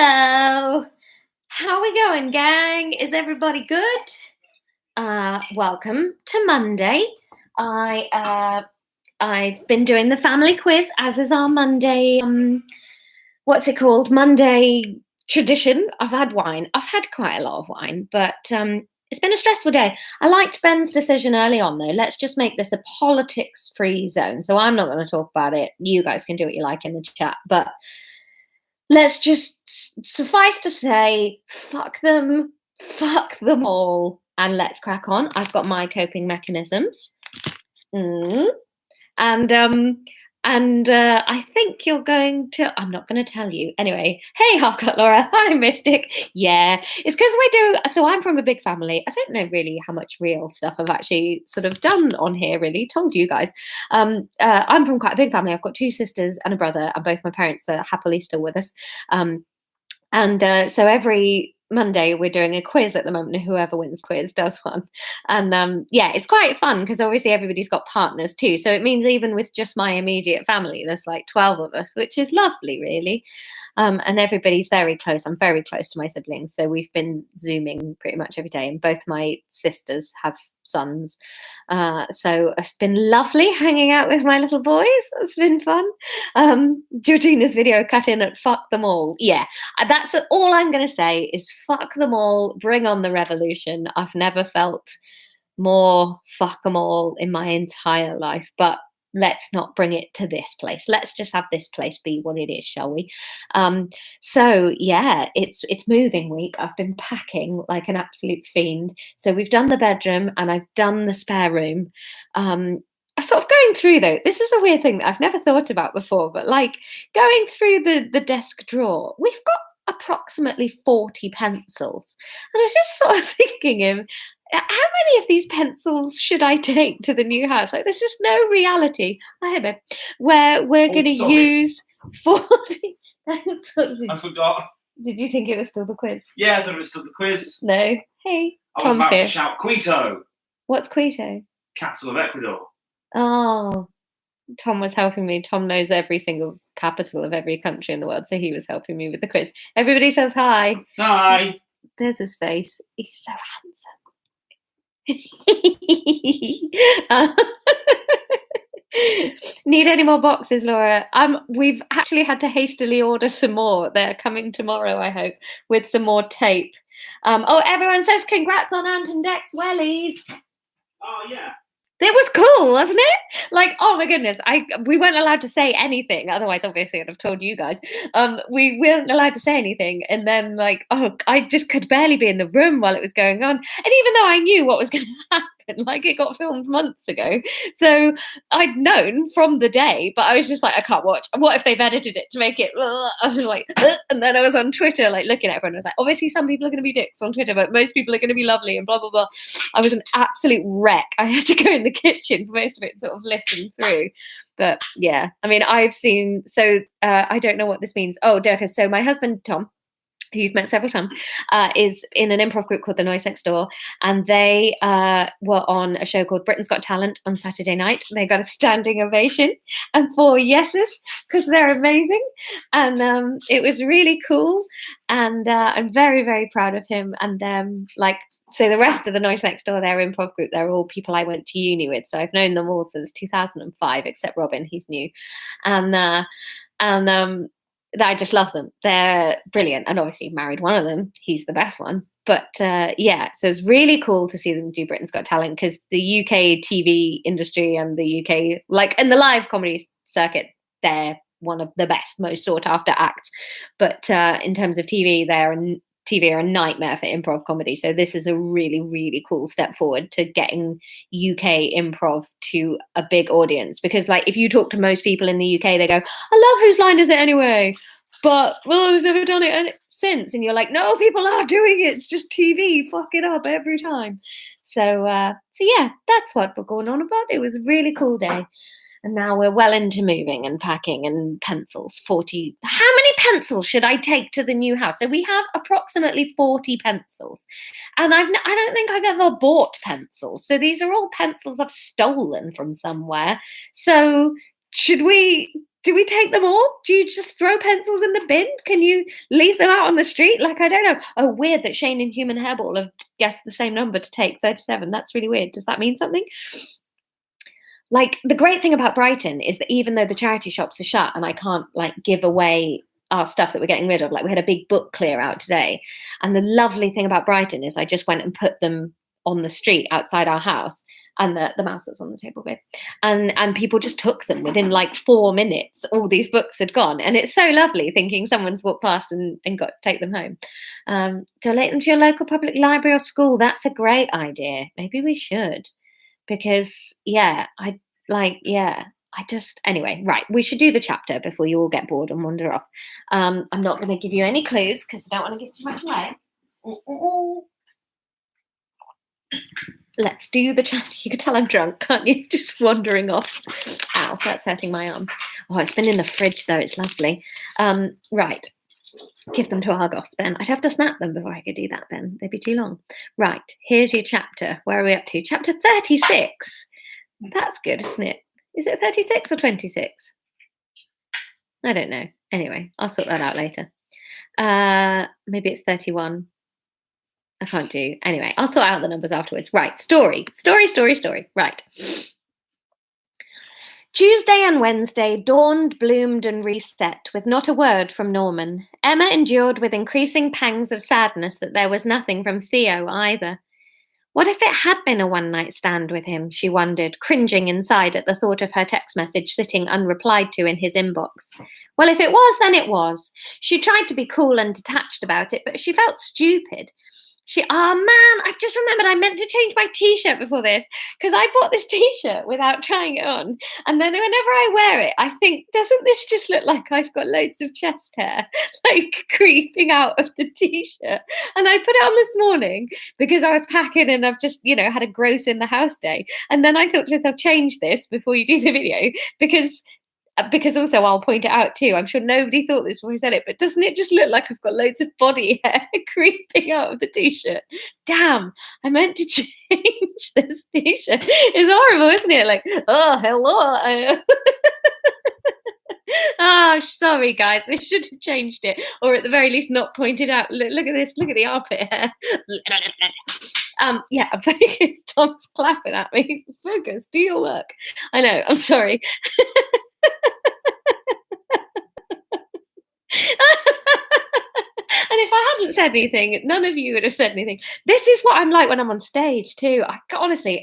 Hello. How we going, gang? Is everybody good? Welcome to Monday. I've been doing the family quiz, as is our Monday. What's it called? Monday tradition. I've had wine. I've had quite a lot of wine, but it's been a stressful day. I liked Ben's decision early on, though. Let's just make this a politics-free zone. So I'm not going to talk about it. You guys can do what you like in the chat, but let's just suffice to say, fuck them all, and let's crack on. I've got my coping mechanisms. And I think you're going to, I'm not going to tell you. Anyway, hey, Harcourt Laura. Hi, Mystic. Yeah, it's because so I'm from a big family. I don't know really how much real stuff I've actually sort of done on here, really, told you guys. I'm from quite a big family. I've got 2 sisters and a brother, and both my parents are happily still with us. So every Monday we're doing a quiz at the moment, and whoever wins quiz does one. And yeah, it's quite fun because obviously everybody's got partners too. So it means even with just my immediate family, there's like 12 of us, which is lovely, really. And everybody's very close. I'm very close to my siblings. So we've been Zooming pretty much every day, and both my sisters have sons. So it's been lovely hanging out with my little boys. It's been fun. Georgina's video cut in at fuck them all. Yeah, that's all I'm going to say is fuck them all. Bring on the revolution. I've never felt more fuck them all in my entire life, but let's not bring it to this place. Let's just have this place be what it is, shall we? So yeah, it's moving week. I've been packing like an absolute fiend. So we've done the bedroom and I've done the spare room. I'm sort of going through though. This is a weird thing that I've never thought about before, but like going through the desk drawer, we've got approximately 40 pencils. And I was just sort of thinking how many of these pencils should I take to the new house? Like, there's just no reality, where we're going to use 40 pencils. I forgot. Did you think it was still the quiz? Yeah, I thought it was still the quiz. No. Hey, I was Tom's about here. to shout Quito. What's Quito? Capital of Ecuador. Oh, Tom was helping me. Tom knows every single capital of every country in the world, so he was helping me with the quiz. Everybody says hi. Hi. There's his face. He's so handsome. Need any more boxes, Laura? We've actually had to hastily order some more. They're coming tomorrow, I hope, with some more tape. Everyone says congrats on Ant and Dec's wellies. Oh yeah. It was cool, wasn't it? Like, oh my goodness, we weren't allowed to say anything. Otherwise, obviously, I'd have told you guys. We weren't allowed to say anything, and then I just could barely be in the room while it was going on. And even though I knew what was going to happen, like it got filmed months ago, so I'd known from the day. But I was just like, I can't watch. What if they've edited it to make it? I was like, and then I was on Twitter, like looking at everyone. I was like, obviously, some people are going to be dicks on Twitter, but most people are going to be lovely, and blah blah blah. I was an absolute wreck. I had to go in the kitchen for most of it, sort of listen through. But yeah, I mean, I've seen, so I don't know what this means. Oh, Dirk, so my husband, Tom, who you've met several times, is in an improv group called The Noise Next Door. And they were on a show called Britain's Got Talent on Saturday night. They got a standing ovation and 4 yeses because they're amazing. And it was really cool. And I'm very, very proud of him. And so the rest of The Noise Next Door, their improv group, they're all people I went to uni with. So I've known them all since 2005, except Robin, he's new. And I just love them. They're brilliant. And obviously married one of them. He's the best one. But yeah, so it's really cool to see them do Britain's Got Talent because the UK TV industry and the UK, like in the live comedy circuit, they're one of the best, most sought after acts. But in terms of TV, TV are a nightmare for improv comedy. So this is a really, really cool step forward to getting UK improv to a big audience. Because like if you talk to most people in the UK, they go, I love Whose Line Is It Anyway? But they've never done it since. And you're like, no, people are doing it. It's just TV. Fuck it up every time. So yeah, that's what we're going on about. It was a really cool day. And now we're well into moving and packing and pencils. 40. How many pencils should I take to the new house? So we have approximately 40 pencils. And I don't think I've ever bought pencils. So these are all pencils I've stolen from somewhere. So do we take them all? Do you just throw pencils in the bin? Can you leave them out on the street? Like, I don't know. Oh, weird that Shane and Human Hairball have guessed the same number to take, 37. That's really weird. Does that mean something? Like, the great thing about Brighton is that even though the charity shops are shut and I can't like give away our stuff that we're getting rid of, like we had a big book clear out today. And the lovely thing about Brighton is I just went and put them on the street outside our house, and the mouse that's on the table, babe. And people just took them within like 4 minutes. All these books had gone. And it's so lovely thinking someone's walked past and got to take them home. Donate them to your local public library or school. That's a great idea. Maybe we should. Because anyway, right, we should do the chapter before you all get bored and wander off. I'm not going to give you any clues because I don't want to give too much away. Let's do the chapter. You can tell I'm drunk, can't you? Just wandering off. Ow, that's hurting my arm. Oh, it's been in the fridge though. It's lovely. Right. Give them to Argos, Ben. I'd have to snap them before I could do that, Ben. They'd be too long. Right, here's your chapter. Where are we up to? Chapter 36. That's good, isn't it? Is it 36 or 26? I don't know. Anyway, I'll sort that out later. Maybe it's 31. I can't do. Anyway, I'll sort out the numbers afterwards. Right, story. Right. Tuesday and Wednesday dawned, bloomed, and reset with not a word from Norman. Emma endured with increasing pangs of sadness that there was nothing from Theo either. What if it had been a one-night stand with him, she wondered, cringing inside at the thought of her text message sitting unreplied to in his inbox. Well, if it was, then it was. She tried to be cool and detached about it, but she felt stupid. Oh man, I've just remembered I meant to change my t-shirt before this because I bought this t-shirt without trying it on. And then whenever I wear it, I think, doesn't this just look like I've got loads of chest hair like creeping out of the t-shirt? And I put it on this morning because I was packing and I've just, had a gross in the house day. And then I thought to myself, change this before you do the video because also I'll point it out too. I'm sure nobody thought this when we said it, but doesn't it just look like I've got loads of body hair creeping out of the t-shirt? Damn, I meant to change this t-shirt. It's horrible, isn't it? Like, oh, hello. Oh, sorry, guys. I should have changed it, or at the very least, not pointed out. Look at this. Look at the armpit hair. Yeah, focus. Tom's clapping at me. Focus. Do your work. I know. I'm sorry. And if I hadn't said anything, none of you would have said anything. This is what I'm like when I'm on stage too. I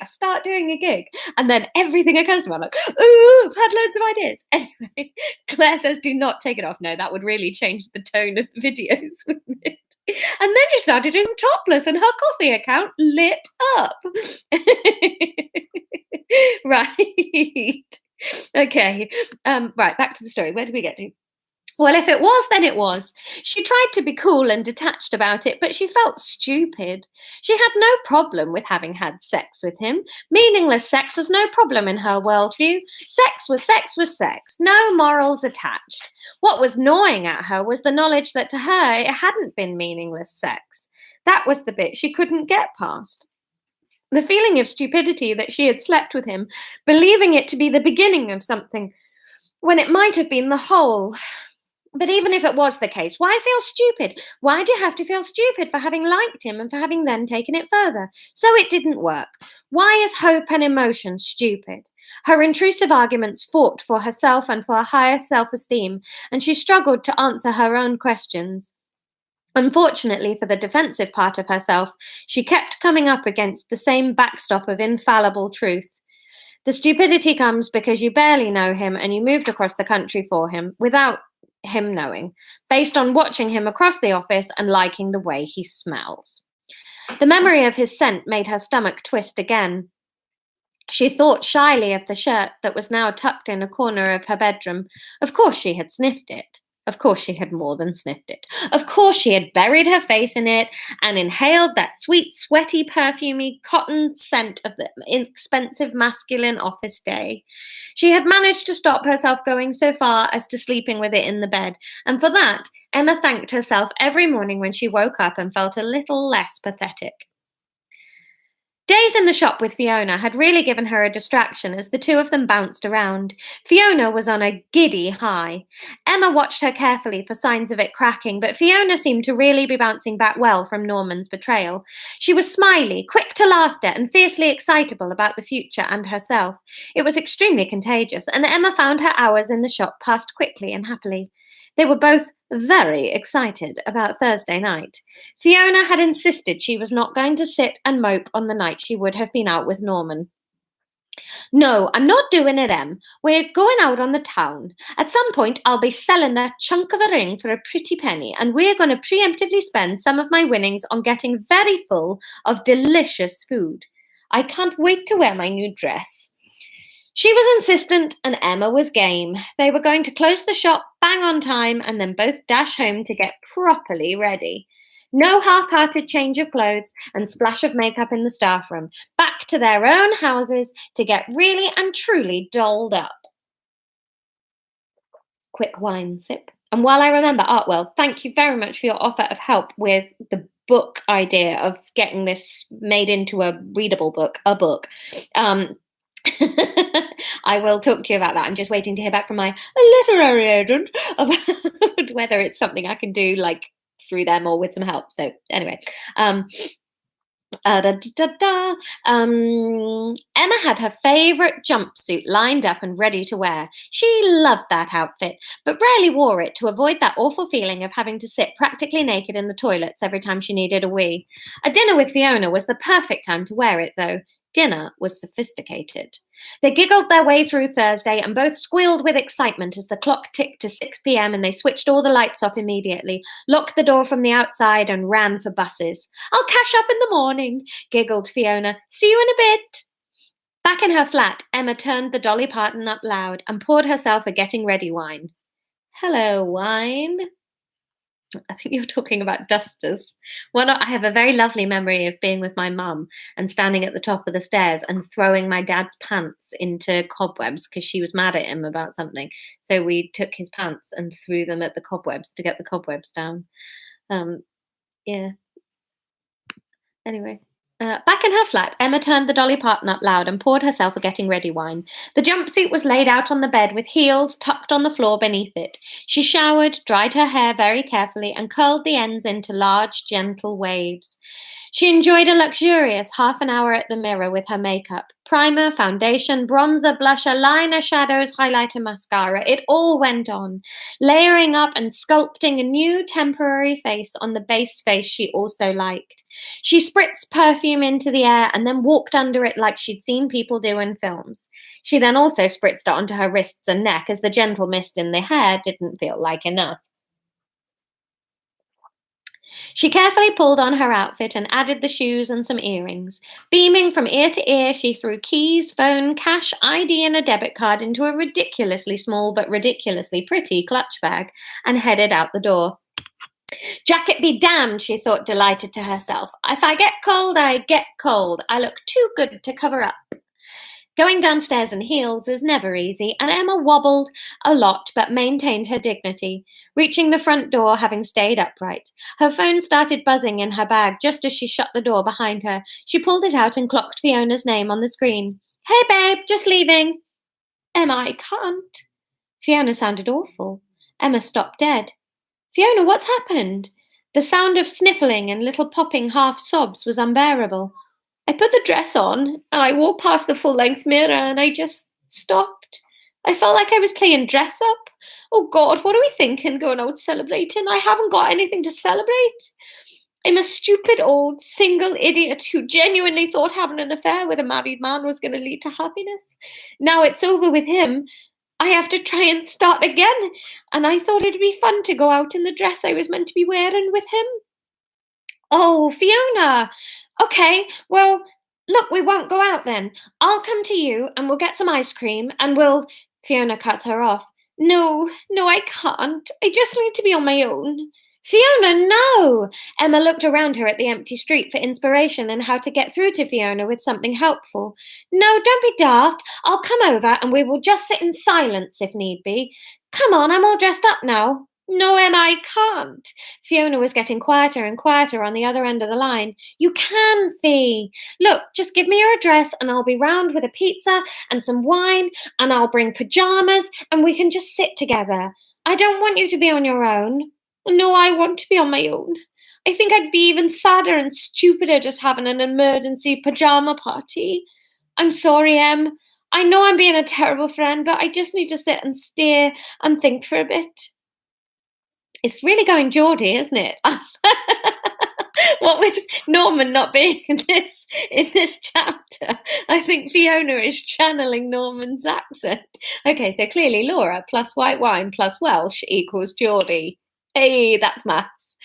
start doing a gig and then everything occurs to me. I'm like, ooh, I've had loads of ideas. Anyway, Claire says, do not take it off. No, that would really change the tone of the videos, wouldn't it? And then she started doing topless and her coffee account lit up. Right. Okay. Right, back to the story. Where did we get to? Well, if it was, then it was. She tried to be cool and detached about it, but she felt stupid. She had no problem with having had sex with him. Meaningless sex was no problem in her worldview. Sex was sex, no morals attached. What was gnawing at her was the knowledge that to her it hadn't been meaningless sex. That was the bit she couldn't get past. The feeling of stupidity that she had slept with him, believing it to be the beginning of something, when it might have been the whole. But even if it was the case, why feel stupid? Why do you have to feel stupid for having liked him and for having then taken it further? So it didn't work. Why is hope and emotion stupid? Her intrusive arguments fought for herself and for a higher self-esteem, and she struggled to answer her own questions. Unfortunately for the defensive part of herself, she kept coming up against the same backstop of infallible truth. The stupidity comes because you barely know him and you moved across the country for him without him knowing, based on watching him across the office and liking the way he smells. The memory of his scent made her stomach twist again. She thought shyly of the shirt that was now tucked in a corner of her bedroom. Of course she had sniffed it. Of course she had more than sniffed it. Of course she had buried her face in it and inhaled that sweet, sweaty, perfumey cotton scent of the expensive masculine office day. She had managed to stop herself going so far as to sleeping with it in the bed, and for that, Emma thanked herself every morning when she woke up and felt a little less pathetic. Days in the shop with Fiona had really given her a distraction as the two of them bounced around. Fiona was on a giddy high. Emma watched her carefully for signs of it cracking, but Fiona seemed to really be bouncing back well from Norman's betrayal. She was smiley, quick to laughter, and fiercely excitable about the future and herself. It was extremely contagious, and Emma found her hours in the shop passed quickly and happily. They were both very excited about Thursday night. Fiona had insisted she was not going to sit and mope on the night she would have been out with Norman. No, I'm not doing it, Em. We're going out on the town. At some point, I'll be selling that chunk of a ring for a pretty penny, and we're going to preemptively spend some of my winnings on getting very full of delicious food. I can't wait to wear my new dress. She was insistent and Emma was game. They were going to close the shop bang on time and then both dash home to get properly ready. No half-hearted change of clothes and splash of makeup in the staff room. Back to their own houses to get really and truly dolled up. Quick wine sip. And while I remember Artwell, thank you very much for your offer of help with the book idea of getting this made into a readable book, a book. I will talk to you about that. I'm just waiting to hear back from my literary agent about whether it's something I can do like through them or with some help. So anyway, Emma had her favourite jumpsuit lined up and ready to wear. She loved that outfit, but rarely wore it to avoid that awful feeling of having to sit practically naked in the toilets every time she needed a wee. A dinner with Fiona was the perfect time to wear it, though. Dinner was sophisticated. They giggled their way through Thursday and both squealed with excitement as the clock ticked to 6 p.m. and they switched all the lights off immediately, locked the door from the outside and ran for buses. I'll cash up in the morning, giggled Fiona. See you in a bit. Back in her flat, Emma turned the Dolly Parton up loud and poured herself a getting ready wine. Hello, wine. I think you were talking about dusters. I have a very lovely memory of being with my mum and standing at the top of the stairs and throwing my dad's pants into cobwebs because she was mad at him about something. So we took his pants and threw them at the cobwebs to get the cobwebs down. Yeah. Anyway. Back in her flat, Emma turned the Dolly Parton up loud and poured herself a getting ready wine. The jumpsuit was laid out on the bed with heels tucked on the floor beneath it. She showered, dried her hair very carefully, and curled the ends into large, gentle waves. She enjoyed a luxurious half an hour at the mirror with her makeup. Primer, foundation, bronzer, blusher, liner, shadows, highlighter, mascara. It all went on, layering up and sculpting a new temporary face on the base face she also liked. She spritzed perfume into the air and then walked under it like she'd seen people do in films. She then also spritzed it onto her wrists and neck as the gentle mist in the hair didn't feel like enough. She carefully pulled on her outfit and added the shoes and some earrings. Beaming from ear to ear, she threw keys, phone, cash, ID, and a debit card into a ridiculously small but ridiculously pretty clutch bag and headed out the door. Jacket be damned, she thought, delighted to herself. If I get cold, I get cold. I look too good to cover up. Going downstairs in heels is never easy, and Emma wobbled a lot but maintained her dignity, reaching the front door having stayed upright. Her phone started buzzing in her bag just as she shut the door behind her. She pulled it out and clocked Fiona's name on the screen. Hey, babe, just leaving. Emma, I can't. Fiona sounded awful. Emma stopped dead. Fiona, what's happened? The sound of sniffling and little popping half sobs was unbearable. I put the dress on and I walked past the full-length mirror and I just stopped. I felt like I was playing dress up. Oh God, what are we thinking going out celebrating? I haven't got anything to celebrate. I'm a stupid old single idiot who genuinely thought having an affair with a married man was going to lead to happiness. Now it's over with him. I have to try and start again. And I thought it'd be fun to go out in the dress I was meant to be wearing with him. Oh, Fiona. Okay, well, look, we won't go out then. I'll come to you and we'll get some ice cream and we'll... Fiona cut her off. No, I can't. I just need to be on my own. Fiona, no! Emma looked around her at the empty street for inspiration and how to get through to Fiona with something helpful. No, don't be daft. I'll come over and we will just sit in silence if need be. Come on, I'm all dressed up now. No, Emma, I can't. Fiona was getting quieter and quieter on the other end of the line. You can, Fee. Look, just give me your address and I'll be round with a pizza and some wine and I'll bring pajamas and we can just sit together. I don't want you to be on your own. No, I want to be on my own. I think I'd be even sadder and stupider just having an emergency pajama party. I'm sorry, Em. I know I'm being a terrible friend, but I just need to sit and stare and think for a bit. It's really going Geordie, isn't it? What with Norman not being in this chapter, I think Fiona is channeling Norman's accent. Okay, so clearly Laura plus white wine plus Welsh equals Geordie. Hey, that's maths.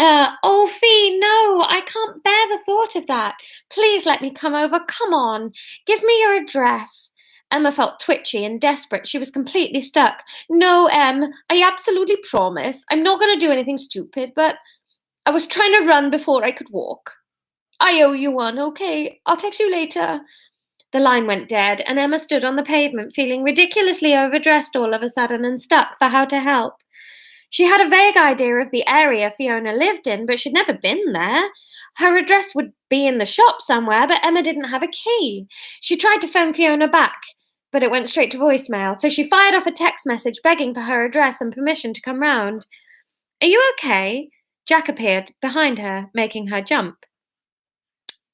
Oh, Fee, no, I can't bear the thought of that. Please let me come over. Come on, give me your address. Emma felt twitchy and desperate. She was completely stuck. No, Em, I absolutely promise. I'm not going to do anything stupid, but I was trying to run before I could walk. I owe you one, okay? I'll text you later. The line went dead, and Emma stood on the pavement feeling ridiculously overdressed all of a sudden and stuck for how to help. She had a vague idea of the area Fiona lived in, but she'd never been there. Her address would be in the shop somewhere, but Emma didn't have a key. She tried to phone Fiona back, but it went straight to voicemail, so she fired off a text message begging for her address and permission to come round. Are you okay? Jack appeared behind her, making her jump.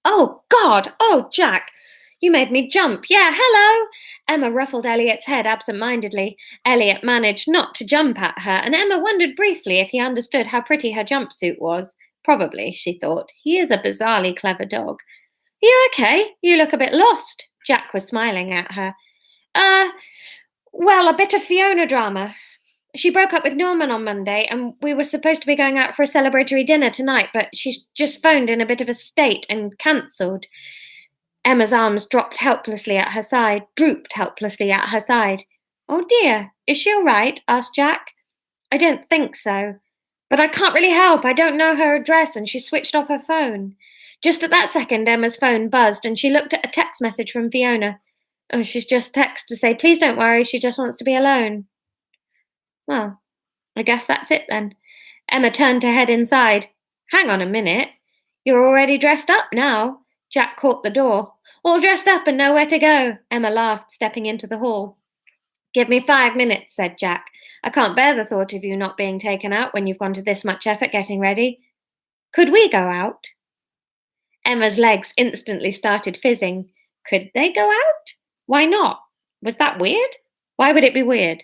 Oh, God! Oh, Jack! You made me jump. Yeah, hello! Emma ruffled Elliot's head absent-mindedly. Elliot managed not to jump at her, and Emma wondered briefly if he understood how pretty her jumpsuit was. Probably, she thought. He is a bizarrely clever dog. You okay? You look a bit lost. Jack was smiling at her. Well, a bit of Fiona drama. She broke up with Norman on Monday, and we were supposed to be going out for a celebratory dinner tonight, but she's just phoned in a bit of a state and cancelled. Emma's arms dropped helplessly at her side, drooped helplessly at her side. Oh dear, is she all right? Asked Jack. I don't think so. But I can't really help. I don't know her address, and she switched off her phone. Just at that second, Emma's phone buzzed, and she looked at a text message from Fiona. Oh, she's just texted to say, please don't worry, she just wants to be alone. Well, I guess that's it then. Emma turned to head inside. Hang on a minute. You're already dressed up now. Jack caught the door. All dressed up and nowhere to go. Emma laughed, stepping into the hall. Give me 5 minutes, said Jack. I can't bear the thought of you not being taken out when you've gone to this much effort getting ready. Could we go out? Emma's legs instantly started fizzing. Could they go out? Why not? Was that weird? Why would it be weird?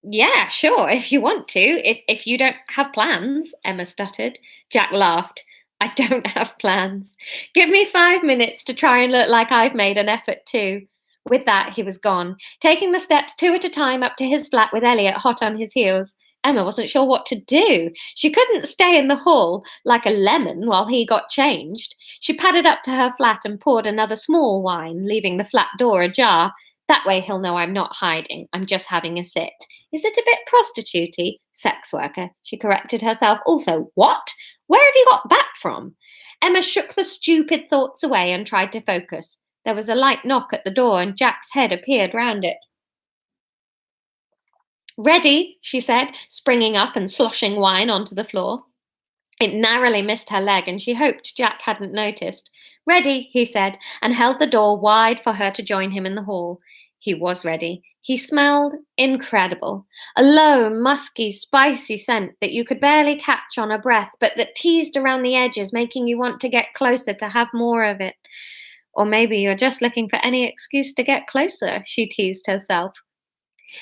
Yeah, sure, if you want to. If you don't have plans, Emma stuttered. Jack laughed. I don't have plans. Give me 5 minutes to try and look like I've made an effort too. With that, he was gone, taking the steps 2 at a time up to his flat with Elliot hot on his heels. Emma wasn't sure what to do. She couldn't stay in the hall like a lemon while he got changed. She padded up to her flat and poured another small wine, leaving the flat door ajar. That way he'll know I'm not hiding. I'm just having a sit. Is it a bit prostitute-y? Sex worker, she corrected herself. Also, what? Where have you got that from? Emma shook the stupid thoughts away and tried to focus. There was a light knock at the door and Jack's head appeared round it. Ready, she said, springing up and sloshing wine onto the floor. It narrowly missed her leg and she hoped Jack hadn't noticed. Ready, he said, and held the door wide for her to join him in the hall. He was ready. He smelled incredible. A low, musky, spicy scent that you could barely catch on a breath, but that teased around the edges, making you want to get closer to have more of it. Or maybe you're just looking for any excuse to get closer, she teased herself.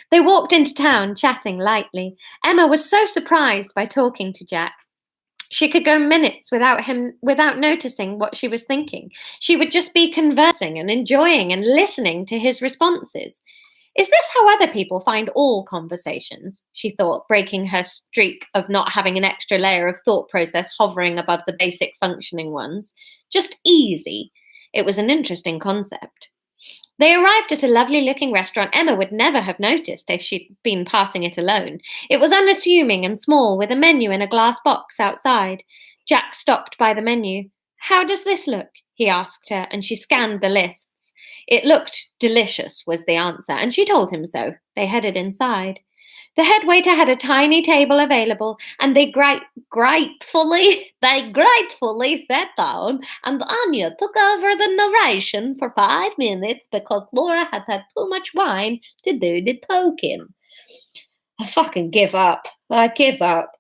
They walked into town, chatting lightly. Emma was so surprised by talking to Jack. She could go minutes without noticing what she was thinking. She would just be conversing and enjoying and listening to his responses. Is this how other people find all conversations? She thought, breaking her streak of not having an extra layer of thought process hovering above the basic functioning ones. Just easy. It was an interesting concept. They arrived at a lovely-looking restaurant Emma would never have noticed if she'd been passing it alone. It was unassuming and small, with a menu in a glass box outside. Jack stopped by the menu. How does this look? He asked her, and she scanned the lists. It looked delicious, was the answer, and she told him so. They headed inside. The head waiter had a tiny table available, and they gratefully sat down, and Anya took over the narration for 5 minutes because Laura had had too much wine to do the poking. I fucking give up. I give up.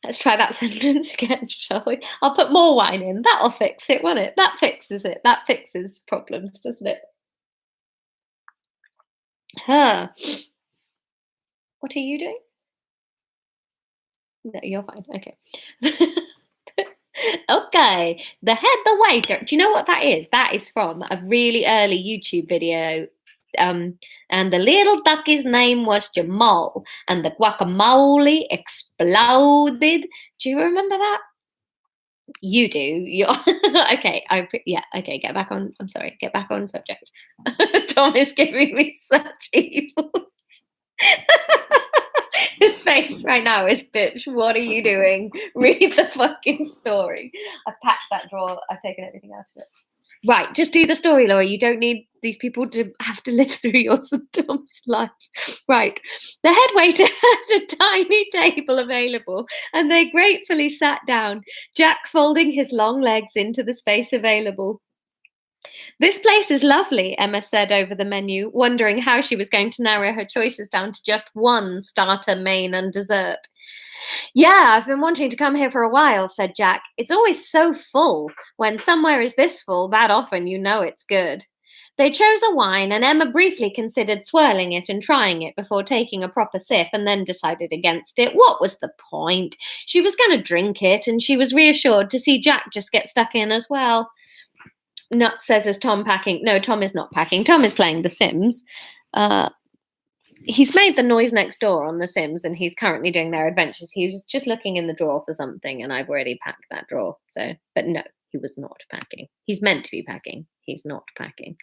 Let's try that sentence again, shall we? I'll put more wine in. That'll fix it, won't it? That fixes it. That fixes problems, doesn't it? Huh. What are you doing? No, you're fine. Okay. Okay. The waiter. Do you know what that is? That is from a really early YouTube video. And the little ducky's name was Jamal, and the guacamole exploded. Do you remember that? You do. You're okay. Yeah. Okay. Get back on. I'm sorry. Get back on subject. Tom is giving me such evil. His face right now is, bitch, what are you doing? Read the fucking story. I've packed that drawer. I've taken everything out of it. Right, just do the story, Laura. You don't need these people to have to live through your Tom's life. Right. The head waiter had a tiny table available, and they gratefully sat down, Jack folding his long legs into the space available. This place is lovely, Emma said over the menu, wondering how she was going to narrow her choices down to just one starter, main, and dessert. Yeah, I've been wanting to come here for a while, said Jack. It's always so full. When somewhere is this full, that often you know it's good. They chose a wine, and Emma briefly considered swirling it and trying it before taking a proper sip, and then decided against it. What was the point? She was going to drink it, and she was reassured to see Jack just get stuck in as well. Nut says, is Tom packing? No, Tom is not packing. Tom is playing The Sims. He's made the noise next door on The Sims, and he's currently doing their adventures. He was just looking in the drawer for something, and I've already packed that drawer. So, but no, he was not packing. He's meant to be packing. He's not packing.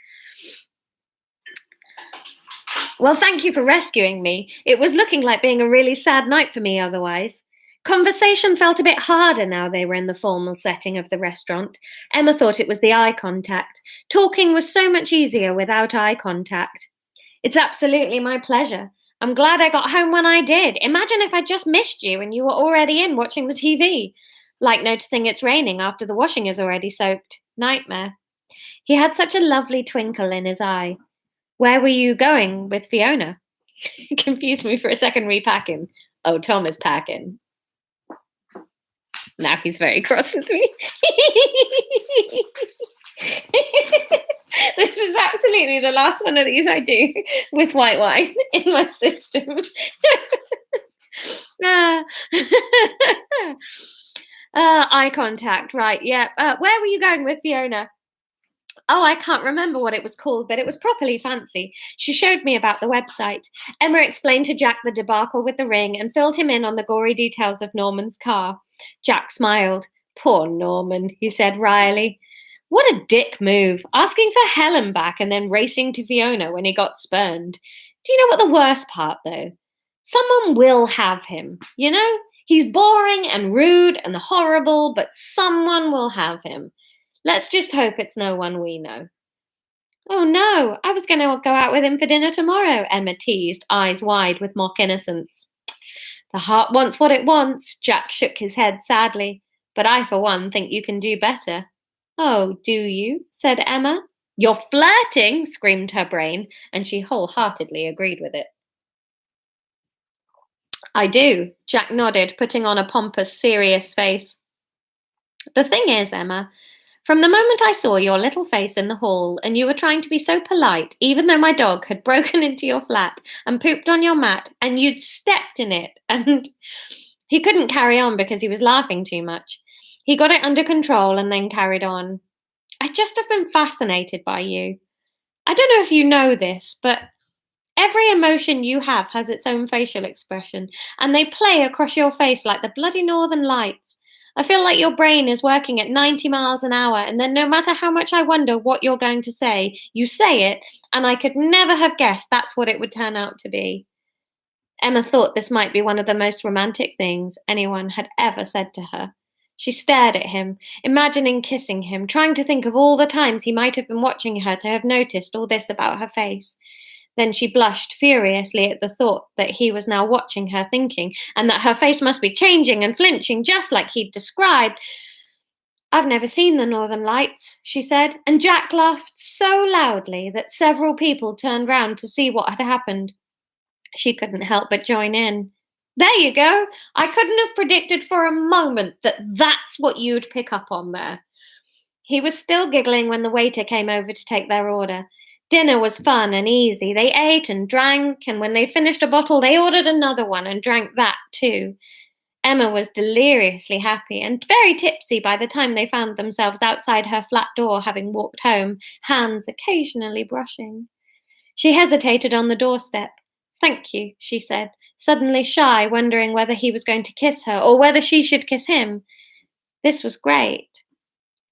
Well, thank you for rescuing me. It was looking like being a really sad night for me otherwise. Conversation felt a bit harder now they were in the formal setting of the restaurant. Emma thought it was the eye contact. Talking was so much easier without eye contact. It's absolutely my pleasure. I'm glad I got home when I did. Imagine if I'd just missed you and you were already in watching the TV. Like noticing it's raining after the washing is already soaked. Nightmare. He had such a lovely twinkle in his eye. Where were you going with Fiona? Confused me for a second repacking. Oh, Tom is packing. Now he's very cross with me. This is absolutely the last one of these I do with white wine in my system. Eye contact, right, yeah. Where were you going with Fiona? Oh, I can't remember what it was called, but it was properly fancy. She showed me about the website. Emma explained to Jack the debacle with the ring and filled him in on the gory details of Norman's car. Jack smiled. Poor Norman, he said wryly. What a dick move, asking for Helen back and then racing to Fiona when he got spurned. Do you know what the worst part, though? Someone will have him, you know? He's boring and rude and horrible, but someone will have him. Let's just hope it's no one we know. Oh no, I was going to go out with him for dinner tomorrow, Emma teased, eyes wide with mock innocence. The heart wants what it wants, Jack shook his head sadly. But I, for one, think you can do better. Oh, do you? Said Emma. You're flirting, screamed her brain, and she wholeheartedly agreed with it. I do, Jack nodded, putting on a pompous, serious face. The thing is, Emma, from the moment I saw your little face in the hall and you were trying to be so polite, even though my dog had broken into your flat and pooped on your mat and you'd stepped in it, and he couldn't carry on because he was laughing too much. He got it under control and then carried on. I just have been fascinated by you. I don't know if you know this, but every emotion you have has its own facial expression, and they play across your face like the bloody northern lights. I feel like your brain is working at 90 miles an hour, and then no matter how much I wonder what you're going to say, you say it, and I could never have guessed that's what it would turn out to be. Emma thought this might be one of the most romantic things anyone had ever said to her. She stared at him, imagining kissing him, trying to think of all the times he might have been watching her to have noticed all this about her face. Then she blushed furiously at the thought that he was now watching her, thinking, and that her face must be changing and flinching just like he'd described. "I've never seen the Northern Lights," she said, and Jack laughed so loudly that several people turned round to see what had happened. She couldn't help but join in. "There you go. I couldn't have predicted for a moment that that's what you'd pick up on there." He was still giggling when the waiter came over to take their order. Dinner was fun and easy. They ate and drank, and when they finished a bottle, they ordered another one and drank that too. Emma was deliriously happy and very tipsy by the time they found themselves outside her flat door, having walked home, hands occasionally brushing. She hesitated on the doorstep. "Thank you," she said, suddenly shy, wondering whether he was going to kiss her or whether she should kiss him. This was great.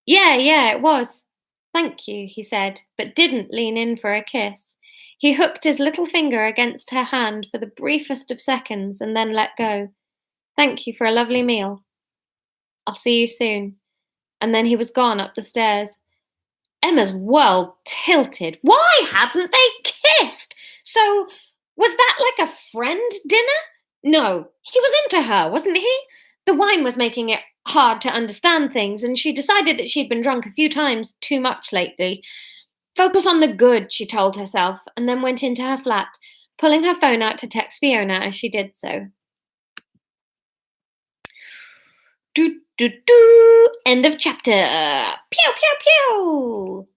Yeah, it was. "Thank you," he said, but didn't lean in for a kiss. He hooked his little finger against her hand for the briefest of seconds and then let go. "Thank you for a lovely meal. I'll see you soon." And then he was gone up the stairs. Emma's world tilted. Why hadn't they kissed? So, was that like a friend dinner? No, he was into her, wasn't he? The wine was making it hard to understand things, and she decided that she'd been drunk a few times too much lately. Focus on the good, she told herself, and then went into her flat, pulling her phone out to text Fiona as she did so. End of chapter. Pew, pew, pew.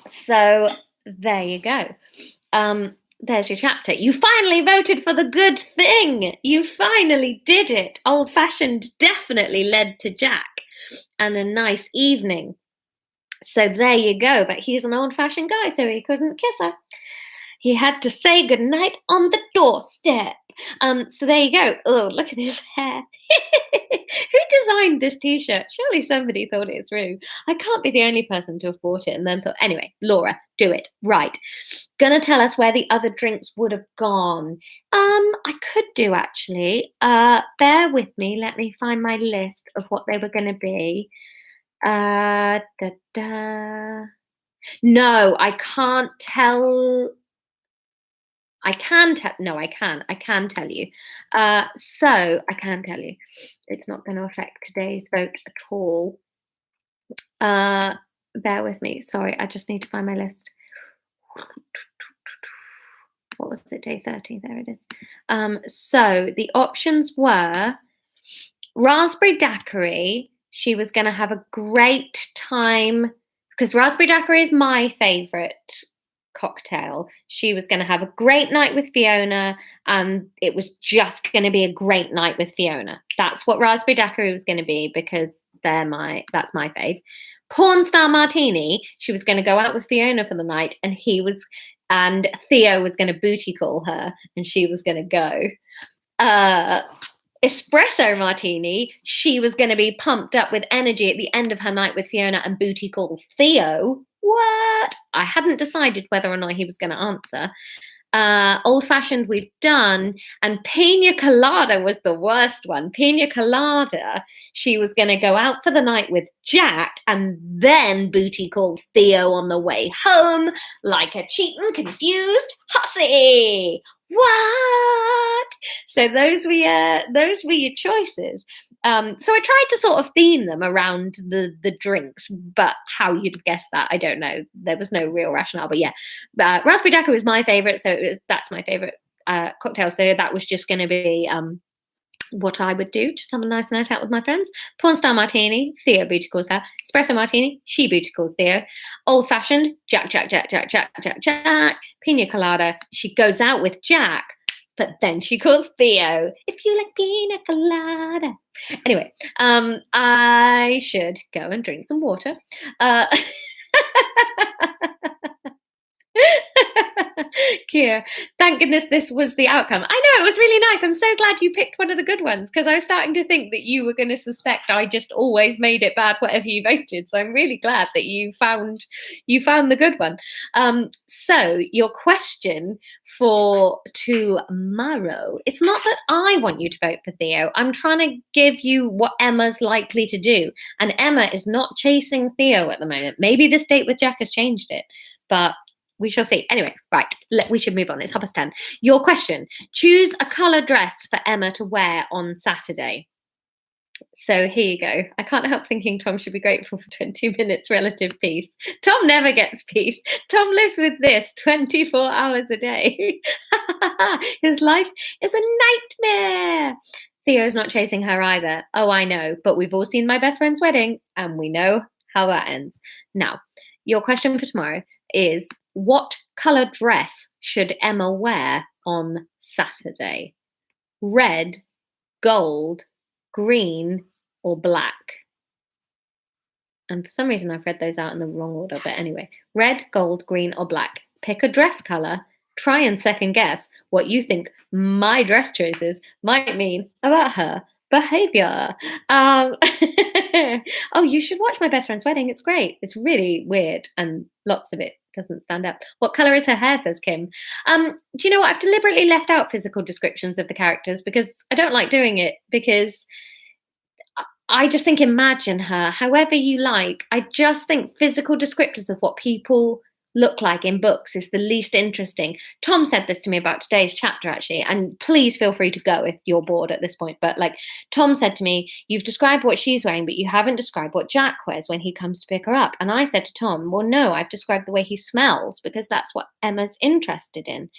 So there you go. There's your chapter. You finally voted for the good thing. You finally did it. Old fashioned definitely led to Jack and a nice evening. So there you go. But he's an old fashioned guy, so he couldn't kiss her. He had to say goodnight on the doorstep. So there you go. Oh, look at his hair. Who designed this t-shirt? Surely somebody thought it through. I can't be the only person to have bought it and then thought, anyway, Laura, do it. Right. Gonna tell us where the other drinks would have gone. I could do actually. Bear with me. Let me find my list of what they were gonna be. No, I can't tell. I can tell. No, I can. I can tell you. So I can tell you. It's not going to affect today's vote at all. Bear with me. Sorry, I just need to find my list. What was it? Day 30. There it is. So the options were raspberry daiquiri. She was going to have a great time because raspberry daiquiri is my favorite cocktail. She was going to have a great night with Fiona, and it was just going to be a great night with Fiona. That's what raspberry daiquiri was going to be because that's my fave. Porn star martini. She was going to go out with Fiona for the night, and Theo was going to booty call her, and she was going to go. Espresso martini. She was going to be pumped up with energy at the end of her night with Fiona and booty call Theo. What? I hadn't decided whether or not he was going to answer. Old fashioned we've done, and pina colada was the worst one. Pina colada, she was going to go out for the night with Jack and then booty call Theo on the way home like a cheating confused hussy. What? So those were your choices. So I tried to sort of theme them around the drinks, but how you'd have guessed that, I don't know. There was no real rationale, but yeah. Raspberry daiquiri was my favourite, so that's my favourite cocktail. So that was just going to be what I would do, just have a nice night out with my friends. Porn star martini, Theo booty calls her. Espresso martini, she booty calls Theo. Old fashioned, Jack. Pina colada, she goes out with Jack, but then she calls Theo. If you like pina colada. Anyway, I should go and drink some water. Kia, thank goodness this was the outcome. I know, it was really nice. I'm so glad you picked one of the good ones because I was starting to think that you were going to suspect I just always made it bad whatever you voted. So I'm really glad that you found the good one. So your question for tomorrow, it's not that I want you to vote for Theo. I'm trying to give you what Emma's likely to do. And Emma is not chasing Theo at the moment. Maybe this date with Jack has changed it, but we shall see. Anyway, right, we should move on. It's 10:30. Your question. Choose a colour dress for Emma to wear on Saturday. So here you go. I can't help thinking Tom should be grateful for 20 minutes relative peace. Tom never gets peace. Tom lives with this 24 hours a day. His life is a nightmare. Theo's not chasing her either. Oh, I know, but we've all seen My Best Friend's Wedding and we know how that ends. Now, your question for tomorrow is, what colour dress should Emma wear on Saturday? Red, gold, green, or black? And for some reason I've read those out in the wrong order, but anyway, red, gold, green, or black. Pick a dress colour. Try and second guess what you think my dress choices might mean about her behaviour. Oh, you should watch My Best Friend's Wedding. It's great. It's really weird and lots of it doesn't stand up. What colour is her hair, says Kim. Do you know what? I've deliberately left out physical descriptions of the characters because I don't like doing it, because I just think imagine her however you like. I just think physical descriptors of what people look like in books is the least interesting. Tom said this to me about today's chapter, actually, and please feel free to go if you're bored at this point. But like, Tom said to me, you've described what she's wearing, but you haven't described what Jack wears when he comes to pick her up. And I said to Tom, well, no, I've described the way he smells because that's what Emma's interested in.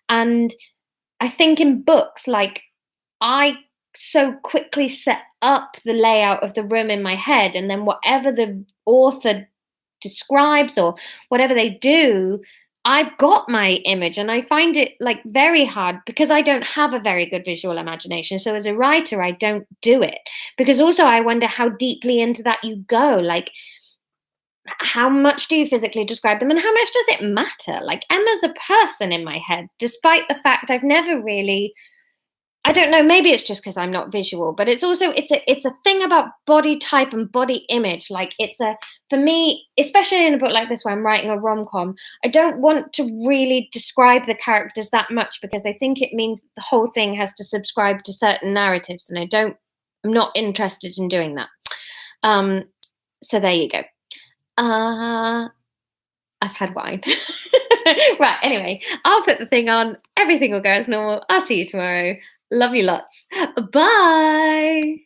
And I think in books, like, I so quickly set up the layout of the room in my head, and then whatever the author describes or whatever they do, I've got my image, and I find it like very hard because I don't have a very good visual imagination. So as a writer, I don't do it, because also I wonder how deeply into that you go. Like, how much do you physically describe them, and how much does it matter? Like, Emma's a person in my head, despite the fact I've never really, I don't know, maybe it's just because I'm not visual, but it's a thing about body type and body image. Like, for me, especially in a book like this where I'm writing a rom-com, I don't want to really describe the characters that much because I think it means the whole thing has to subscribe to certain narratives, and I'm not interested in doing that. So there you go. I've had wine. Right, anyway, I'll put the thing on. Everything will go as normal. I'll see you tomorrow. Love you lots. Bye.